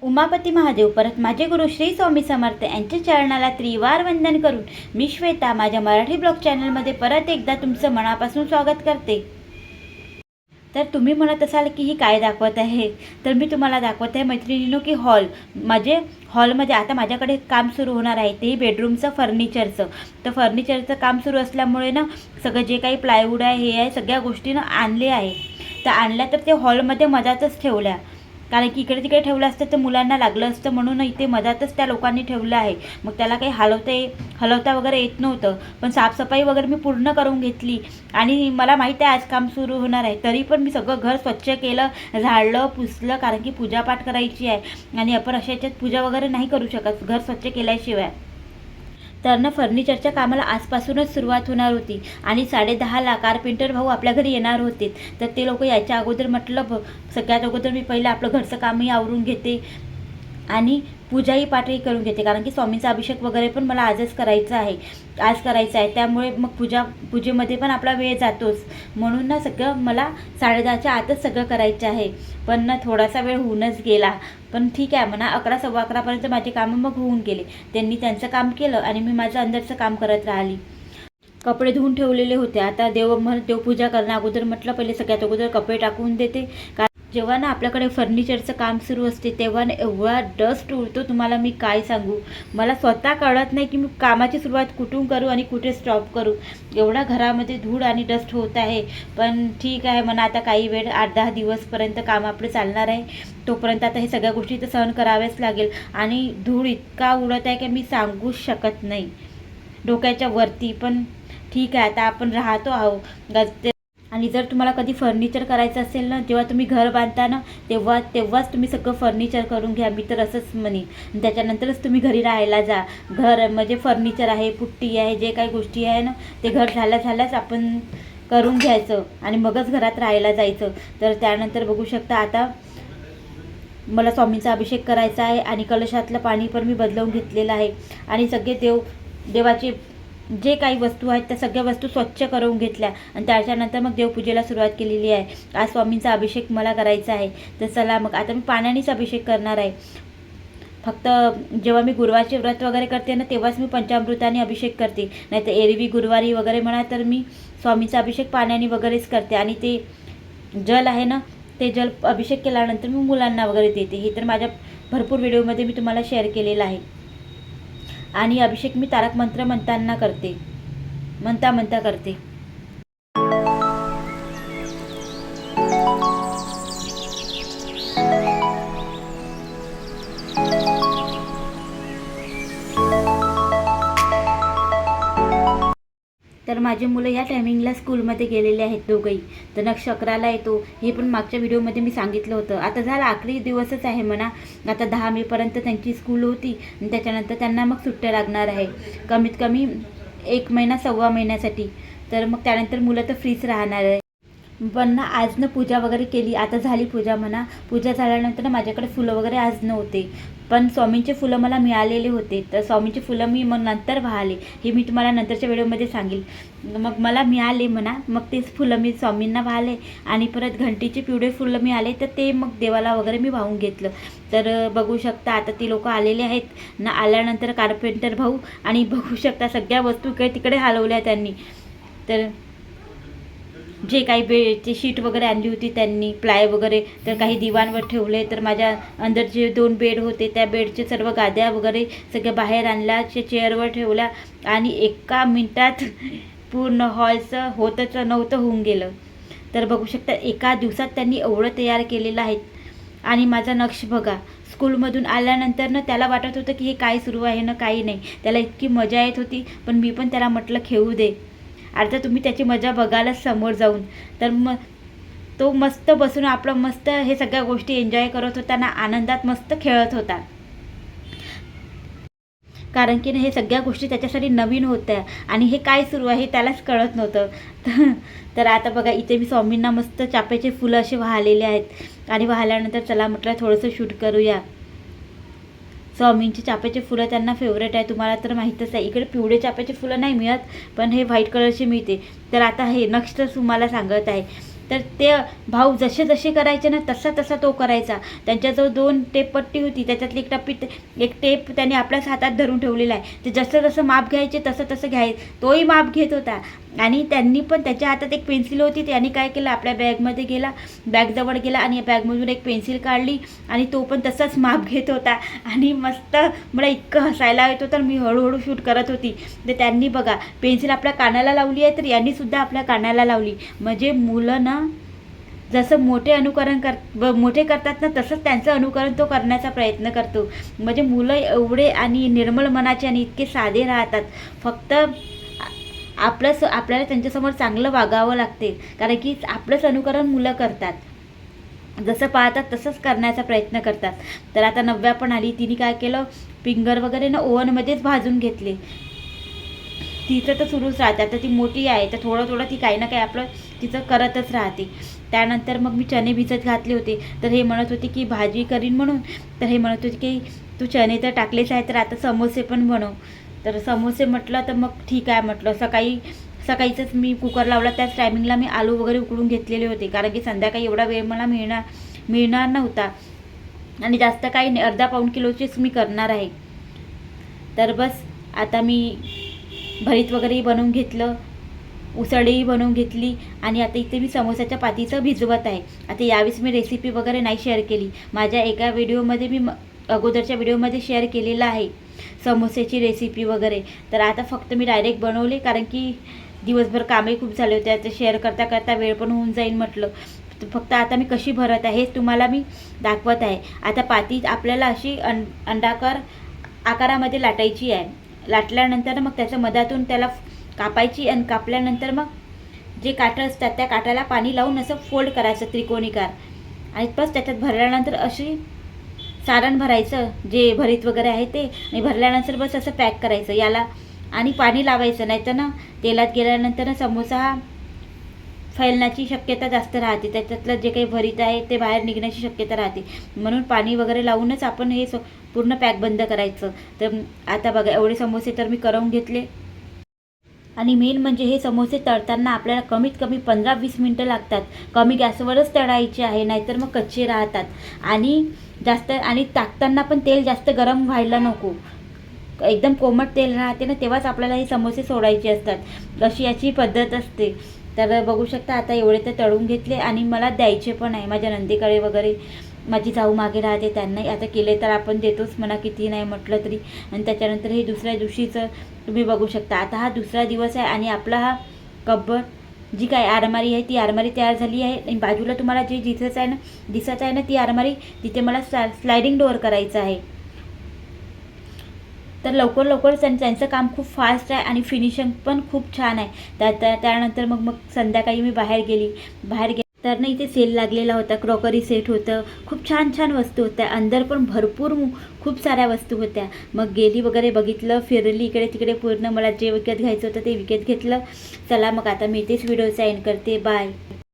उमापती महादेव परत माझे गुरु श्री स्वामी समर्थ यांच्या चरणाला त्रिवार वंदन करून मी श्वेता माझ्या मराठी ब्लॉग चॅनलमध्ये परत एकदा तुमचं मनापासून स्वागत करते। तर तुम्ही म्हणत असाल की ही काय दाखवत आहे, तर मी तुम्हाला दाखवत आहे मैत्रिणींनो की माझे हॉलमध्ये आता माझ्याकडे काम सुरू होणार आहे, तेही बेडरूमचं फर्निचरचं। तर फर्निचरचं काम सुरू असल्यामुळे ना सगळं जे काही प्लायवूड आहे हे आहे सगळ्या गोष्टी ना आणले आहे। तर आणल्या तर ते हॉलमध्ये मधातच ठेवल्या, कारण की इकडे तिकडे ठेवलं असतं तर मुलांना लागलं असतं, म्हणून इथे मधातच त्या लोकांनी ठेवलं आहे। मग त्याला काही हलवता वगैरे येत नव्हतं, पण साफसफाई वगैरे मी पूर्ण करून घेतली आणि मला माहीत आहे आज काम सुरू होणार आहे, तरी पण मी सगळं घर स्वच्छ केलं, झाडलं, पुसलं, कारण की पूजापाठ करायची आहे आणि आपण अशा याच्यात पूजा वगैरे नाही करू शकत घर स्वच्छ केल्याशिवाय। तर ना फर्निचरच्या कामाला आजपासूनच सुरुवात होणार होती आणि 10:30ला कारपेंटर भाऊ आपल्या घरी येणार होते। तर ते लोक याच्या अगोदर म्हटलं सगळ्यात अगोदर मी पहिलं आपलं घरचं कामही आवरून घेते आणि पूजाही पाठही करून घेते, कारण की स्वामींचा अभिषेक वगैरे पण मला आज करायचा आहे, त्यामुळे मग पूजेमध्ये पण आपला वेळ जातोच, म्हणून ना सगळं मला 10:30च्या आतच सगळं करायचं आहे। पण ना थोडासा वेळ होऊनच गेला, पण ठीक आहे म्हणा, 11 सव्वा 11पर्यंत माझे कामं मग होऊन गेले। त्यांनी त्यांचं काम केलं आणि मी माझं अंदरचं काम करत राहिली। कपडे धुवून ठेवलेले होते, आता देवपूजा करण्या अगोदर म्हटलं पहिले सगळ्यात अगोदर कपडे टाकून देते। जेव्हा ना आपल्याकडे फर्निचरचं काम सुरू असते तेव्हा ना एवढा डस्ट उडतो तुम्हाला मी काय सांगू, मला स्वतः कळत नाही की मी कामाची सुरुवात कुठून करू आणि कुठे स्टॉप करू, एवढा घरामध्ये धूळ आणि डस्ट होत आहे। पण ठीक आहे म्हणा, आता काही वेळ 8-10 दिवसपर्यंत काम आपलं चालणार आहे, तोपर्यंत आता हे सगळ्या गोष्टी तर सहन कराव्याच लागेल। आणि धूळ इतका उडत आहे की मी सांगूच शकत नाही डोक्याच्या वरती, पण ठीक आहे आता आपण राहतो आहोत। आणि जर तुम्हाला कधी फर्निचर करायचं असेल ना, जेव्हा तुम्ही घर बांधता ना तेव्हाच तुम्ही सगळं फर्निचर करून घ्या, मी तर असंच म्हणेन। त्याच्यानंतरच तुम्ही घरी राहायला जा। घर म्हणजे फर्निचर आहे, पुट्टी आहे, जे काही गोष्टी आहे ना ते घर झाल्याच आपण करून घ्यायचं आणि मगच घरात राहायला जायचं। तर त्यानंतर बघू शकता आता मला स्वामींचा अभिषेक करायचा आहे आणि कलशातलं पाणी पण मी बदलवून घेतलेलं आहे आणि सगळे देवाचे जे काही वस्तू आहेत त्या सगळ्या वस्तू स्वच्छ करून घेतल्या आणि त्याच्यानंतर मग देवपूजेला सुरुवात केलेली आहे। आज स्वामींचा अभिषेक मला करायचा आहे, तर चला मग आता मी पाण्यानेच अभिषेक करणार आहे। फक्त जेव्हा मी गुरुवारचे व्रत वगैरे करते ना तेव्हाच मी पंचामृताने अभिषेक करते, नाहीतर एरवी गुरुवारी वगैरे म्हणा तर मी स्वामींचा अभिषेक पाण्याने वगैरेच करते। आणि ते जल आहे ना ते जल अभिषेक केल्यानंतर मी मुलांना वगैरे देते, हे तर माझ्या भरपूर व्हिडिओमध्ये मी तुम्हाला शेअर केलेलं आहे। आणि अभिषेक मी तारक मंत्र म्हणता करते। तर माझे मुलं या टायमिंगला स्कूलमध्ये गेलेले आहेत दोघंही, तर नक्ष 11ला येतो, हे पण मागच्या व्हिडिओमध्ये मी सांगितलं होतं। आता झाला आखरी दिवसच आहे म्हणा, आता 10 मेपर्यंत त्यांची स्कूल होती आणि त्याच्यानंतर त्यांना मग सुट्ट्या लागणार आहे कमीत कमी 1 महिना 1.25 महिन्यासाठी। तर मग त्यानंतर मुलं तर फ्रीच राहणार आहे। पण ना आज ना पूजा वगैरे केली, आता झाली पूजा म्हणा। पूजा झाल्यानंतर ना माझ्याकडे फुलं वगैरे आज नव्हते, पण स्वामींचे फुलं मला मिळालेले होते, तर स्वामींचे फुलं मी मग नंतर वाहले, हे मी तुम्हाला नंतरच्या व्हिडिओमध्ये सांगेल। मग मला मिळाले म्हणा, मग तेच फुलं मी स्वामींना वाहले आणि परत घंटीचे पिवळे फुलं मिळाले तर ते मग देवाला वगैरे मी वाहून घेतलं। तर बघू शकता आता ती लोक आलेले आहेत ना, आल्यानंतर कारपेंटर भाऊ आणि बघू शकता सगळ्या वस्तू इकडे तिकडे हलवल्या त्यांनी। तर जे काही बेडची शीट वगैरे आणली होती त्यांनी, प्लाय वगैरे, तर काही दिवाणवर ठेवले, तर माझ्या अंदर जे 2 बेड होते त्या बेडचे सर्व गाद्या वगैरे सगळ्या बाहेर आणल्या, चेअरवर ठेवल्या आणि एका मिनिटात पूर्ण हॉलचं होतच नव्हतं होऊन गेलं। तर बघू शकता एका दिवसात त्यांनी एवढं तयार केलेलं आहे। आणि माझा नक्ष बघा, स्कूलमधून आल्यानंतर ना त्याला वाटत होतं की हे काय सुरू आहे ना, काही नाही, त्याला इतकी मजा येत होती, पण मी पण त्याला म्हटलं खेळू दे, आता तुम्ही त्याची मजा बघालच समोर जाऊन। तर मग तो मस्त बसून आपलं मस्त हे सगळ्या गोष्टी एन्जॉय करत होता ना, आनंदात मस्त खेळत होता. कारण की हे सगळ्या गोष्टी त्याच्यासाठी नवीन होत्या आणि हे काय सुरू आहे त्यालाच कळत नव्हतं. तर आता बघा इथे मी स्वामींना मस्त चाफ्याचे फुलं असे वाहलेले आहेत आणि वाहल्यानंतर चला म्हटलं थोडंसं शूट करूया. स्वामींची चाफ्याचे फुलं त्यांना फेवरेट आहे, तुम्हाला तर माहीतच आहे. इकडे पिवळे चाफ्याचे फुलं नाही मिळत, पण हे व्हाईट कलरचे मिळते. तर आता हे नेक्स्ट तुम्हाला सांगत आहे. तर ते भाऊ जसे जसे करायचे ना तसा तसा तो करायचा. त्यांच्याजवळ 2 टेप पट्टी होती, त्याच्यातली एक टेप त्याने आपल्याच हातात धरून ठेवलेला आहे. ते जसं जसं माप घ्यायचे तसं तसं तोही माप घेत होता. आणि त्यांनी पण त्याच्या हातात एक पेन्सिल होती, त्याने काय केलं आपल्या बॅगमध्ये गेला, बॅगजवळ गेला आणि बॅगमधून एक पेन्सिल काढली आणि तो पण तसाच माप घेत होता. आणि मस्त मला इतकं हसायला येत होतं, मी हळूहळू शूट करत होती. तर त्यांनी बघा पेन्सिल आपल्या कानाला लावली आहे, तर यांनीसुद्धा आपल्या कानाला लावली. म्हणजे मुलं ना जसं मोठे करतात ना तसंच त्यांचं अनुकरण तो करण्याचा प्रयत्न करतो. म्हणजे मुलं एवढे आणि निर्मळ मनाचे आणि इतके साधे राहतात. फक्त आपल्याला त्यांच्यासमोर चांगलं वागावं लागते, कारण की आपलंच अनुकरण मुलं करतात. जसं पाहतात तसंच करण्याचा प्रयत्न करतात. तर आता नव्या पण आली, तिने काय केलं फिंगर वगैरे ना ओव्हनमध्येच भाजून घेतले. तिचं तर सुरूच राहते. आता ती मोठी आहे तर थोडं थोडं ती काही ना काही आपलं तिचं करतच राहते. त्यानंतर मग मी चणे भिजत घातले होते. तर हे म्हणत होते की भाजी करीन म्हणून. तर हे म्हणत होते की तू चणे तर टाकलेच आहे, तर आता समोसे पण बनव. तर समोसे म्हटलं तर मग ठीक आहे म्हटलं. सकाळीच मी कुकर लावला, त्याच टायमिंगला मी आलू वगैरे उकडून घेतलेले होते, कारण की संध्याकाळी एवढा वेळ मला मिळणार नव्हता आणि जास्त काही नाही, अर्धा पाऊण किलोचीच मी करणार आहे. तर बस आता मी भरीत वगैरेही बनवून घेतलं, उसळीही बनवून घेतली आणि आता इथे मी समोसाच्या पातीचं भिजवत आहे. आता यावेळेस मी रेसिपी वगैरे नाही शेअर केली. माझ्या एका व्हिडिओमध्ये मी अगोदरच्या व्हिडिओमध्ये शेअर केलेलं आहे समोसेची रेसिपी वगैरे. तर आता फक्त मी डायरेक्ट बनवले, कारण की दिवसभर कामही खूप झाले होते. आता शेअर करता करता वेळ पण होऊन जाईल म्हटलं. फक्त आता मी कशी भरत आहे हेच तुम्हाला मी दाखवत आहे. आता पाती आपल्याला अशी अंडाकार आकारामध्ये लाटायची आहे. लाटल्यानंतर मग त्याच्या मधातून त्याला कापायची आणि कापल्यानंतर मग जे काठं असतात त्या काठाला पाणी लावून असं फोल्ड करायचं त्रिकोणीकार आणि बस त्याच्यात भरल्यानंतर अशी सारण भरायचं जे भरीत वगैरे आहे ते, आणि भरल्यानंतर बस असं पॅक करायचं याला आणि पाणी लावायचं. नाही तर ना तेलात गेल्यानंतर ना समोसा हा फैलण्याची शक्यता जास्त राहते. त्याच्यातलं जे काही भरीत आहे ते बाहेर निघण्याची शक्यता राहते. म्हणून पाणी वगैरे लावूनच आपण हे पूर्ण पॅक बंद करायचं. तर आता बघा एवढे समोसे तर मी करून घेतले. आणि मेन म्हणजे हे समोसे तळताना आपल्याला कमीत कमी 15-20 मिनटं लागतात. कमी गॅसवरच तळायचे आहे, नाहीतर मग कच्चे राहतात. आणि टाकताना पण तेल जास्त गरम व्हायला नको, एकदम कोमट तेल राहते ना तेव्हाच आपल्याला हे समोसे सोडायचे असतात. अशी याची पद्धत असते. तर बघू शकता आता एवढे तर तळून घेतले आणि मला द्यायचे पण आहे माझ्या नंदेकडे वगैरे. माझी जाऊ मागे राहते, त्यांनाही आता केले तर आपण देतोच म्हणा किती नाही म्हटलं तरी. आणि त्याच्यानंतर हे दुसऱ्या दिवशीचं तुम्ही बघू शकता. आता हा दुसरा दिवस आहे आणि आपला हा कब्बर जी काय आरमारी आहे ती आरमारी तयार झाली आहे. आणि बाजूला तुम्हाला जे दिसत आहे ना ती आरमारी, तिथे मला स्लायडिंग डोअर करायचं आहे. तर लवकर त्यांचं काम खूप फास्ट आहे आणि फिनिशिंग पण खूप छान आहे. त्यानंतर मग संध्याकाळी मी बाहेर गेली तर ना इथे सेल लागलेला होता. क्रॉकरी सेट होतं, खूप छान वस्तू होत्या. अंदर पण भरपूर खूप साऱ्या वस्तू होत्या. मग गेली वगैरे बघितलं, फिरली इकडे तिकडे पूर्ण. मला जे विकत घ्यायचं होतं ते विकत घेतलं. चला मग आता मी इथेच व्हिडिओचा एंड करते. बाय.